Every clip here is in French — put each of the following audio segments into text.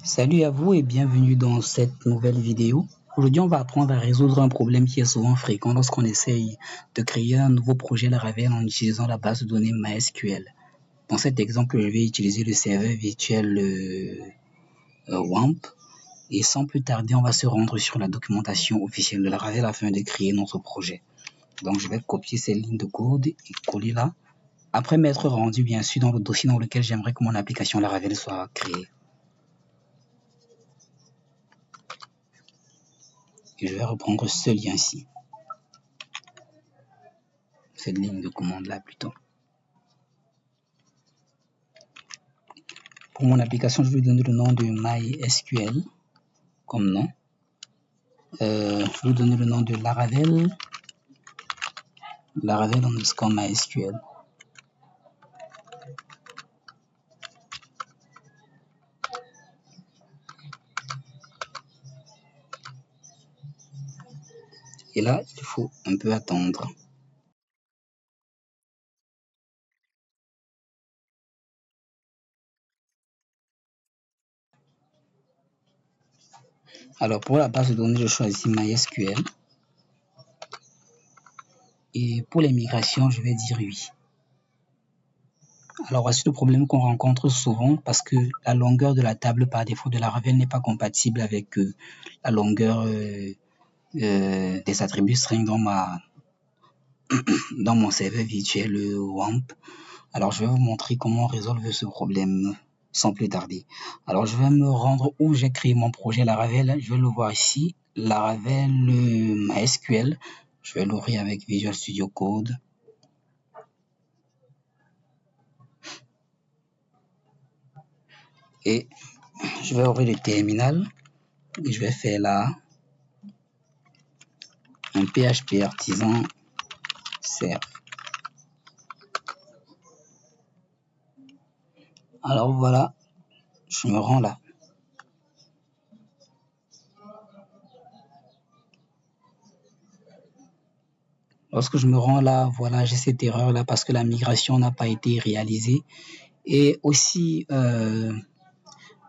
Salut à vous et bienvenue dans cette nouvelle vidéo. Aujourd'hui, on va apprendre à résoudre un problème qui est souvent fréquent lorsqu'on essaye de créer un nouveau projet Laravel en utilisant la base de données MySQL. Dans cet exemple, je vais utiliser le serveur virtuel WAMP et sans plus tarder, on va se rendre sur la documentation officielle de Laravel afin de créer notre projet. Donc, je vais copier ces lignes de code et coller là. Après m'être rendu bien sûr dans le dossier dans lequel j'aimerais que mon application Laravel soit créée. Et je vais reprendre ce lien-ci. Cette ligne de commande là plutôt. Pour mon application, je vais donner le nom de MySQL comme nom. Je vais donner le nom de Laravel underscore MySQL. Et là, il faut un peu attendre. Alors, pour la base de données, je choisis MySQL. Et pour les migrations, je vais dire oui. Alors, voici le problème qu'on rencontre souvent parce que la longueur de la table par défaut de Laravel n'est pas compatible avec la longueur des attributs string dans mon serveur virtuel WAMP. Alors, je vais vous montrer comment résolver ce problème sans plus tarder. Alors, je vais me rendre où j'ai créé mon projet Laravel. Je vais le voir ici, Laravel MySQL. Je vais l'ouvrir avec Visual Studio Code. Et je vais ouvrir le terminal. Et je vais faire là un PHP artisan serve. Alors voilà, je me rends là. Lorsque je me rends là, voilà, j'ai cette erreur là parce que la migration n'a pas été réalisée. Et aussi,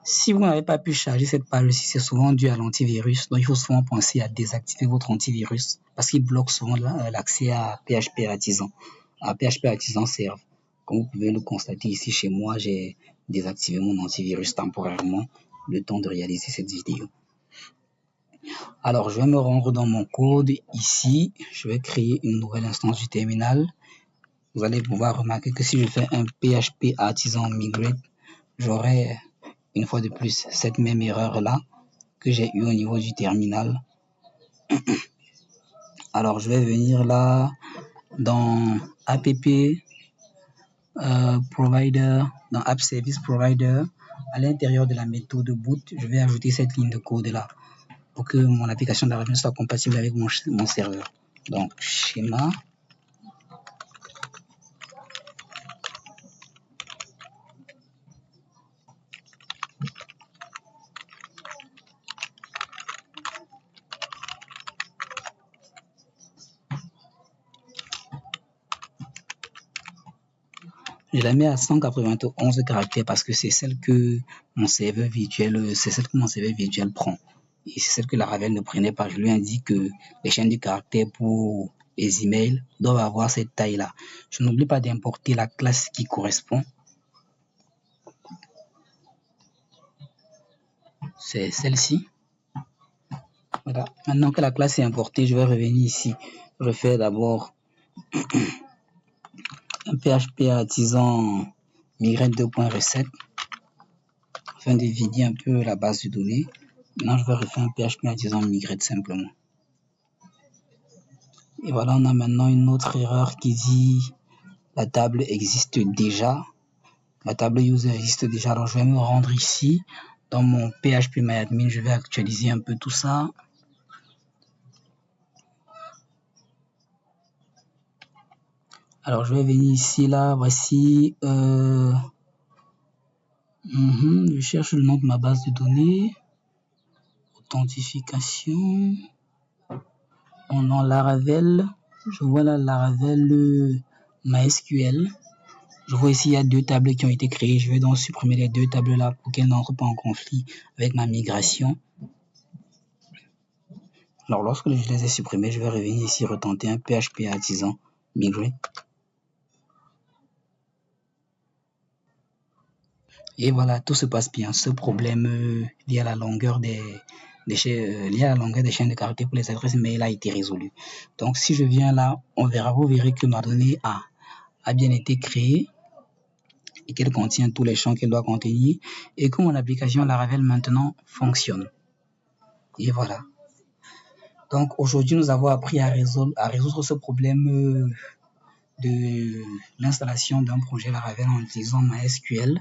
si vous n'avez pas pu charger cette page-ci, c'est souvent dû à l'antivirus. Donc, il faut souvent penser à désactiver votre antivirus parce qu'il bloque souvent l'accès à PHP Artisan, à PHP Artisan Serve. Comme vous pouvez le constater ici chez moi, j'ai désactivé mon antivirus temporairement le temps de réaliser cette vidéo. Alors, je vais me rendre dans mon code ici. Je vais créer une nouvelle instance du terminal. Vous allez pouvoir remarquer que si je fais un PHP Artisan Migrate, j'aurai une fois de plus cette même erreur là que j'ai eu au niveau du terminal. Alors je vais venir là dans app provider, dans app service provider, à l'intérieur de la méthode boot, je vais ajouter cette ligne de code là pour que mon application Laravel soit compatible avec mon serveur. Donc schéma. Je la mets à 191 caractères parce que c'est celle que mon serveur virtuel prend. Et c'est celle que Laravel ne prenait pas. Je lui indique que les chaînes de caractères pour les emails doivent avoir cette taille-là. Je n'oublie pas d'importer la classe qui correspond. C'est celle-ci. Voilà. Maintenant que la classe est importée, je vais revenir ici. Je vais faire d'abord un PHP artisan migrate 2.recette afin de vider un peu la base de données. Maintenant, je vais refaire un PHP artisan migrate simplement. Et voilà, on a maintenant une autre erreur qui dit la table existe déjà. La table user existe déjà. Alors, je vais me rendre ici dans mon phpMyAdmin. Je vais actualiser un peu tout ça. Alors, je vais venir ici, là. Voici. Je cherche le nom de ma base de données. Authentification. Mon nom Laravel. Je vois là Laravel MySQL. Je vois ici, il y a 2 tables qui ont été créées. Je vais donc supprimer les 2 tables-là pour qu'elles n'entrent pas en conflit avec ma migration. Alors, lorsque je les ai supprimées, je vais revenir ici, retenter un PHP Artisan migrer. Et voilà, tout se passe bien. Ce problème lié à la longueur des chaînes de caractères pour les adresses mail a été résolu. Donc, si je viens là, vous verrez que ma donnée a bien été créée et qu'elle contient tous les champs qu'elle doit contenir et que mon application Laravel maintenant fonctionne. Et voilà. Donc, aujourd'hui, nous avons appris à résoudre ce problème de l'installation d'un projet Laravel en utilisant MySQL.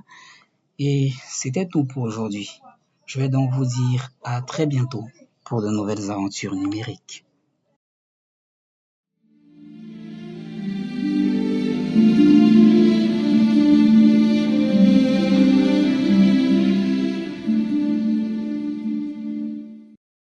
Et c'était tout pour aujourd'hui. Je vais donc vous dire à très bientôt pour de nouvelles aventures numériques.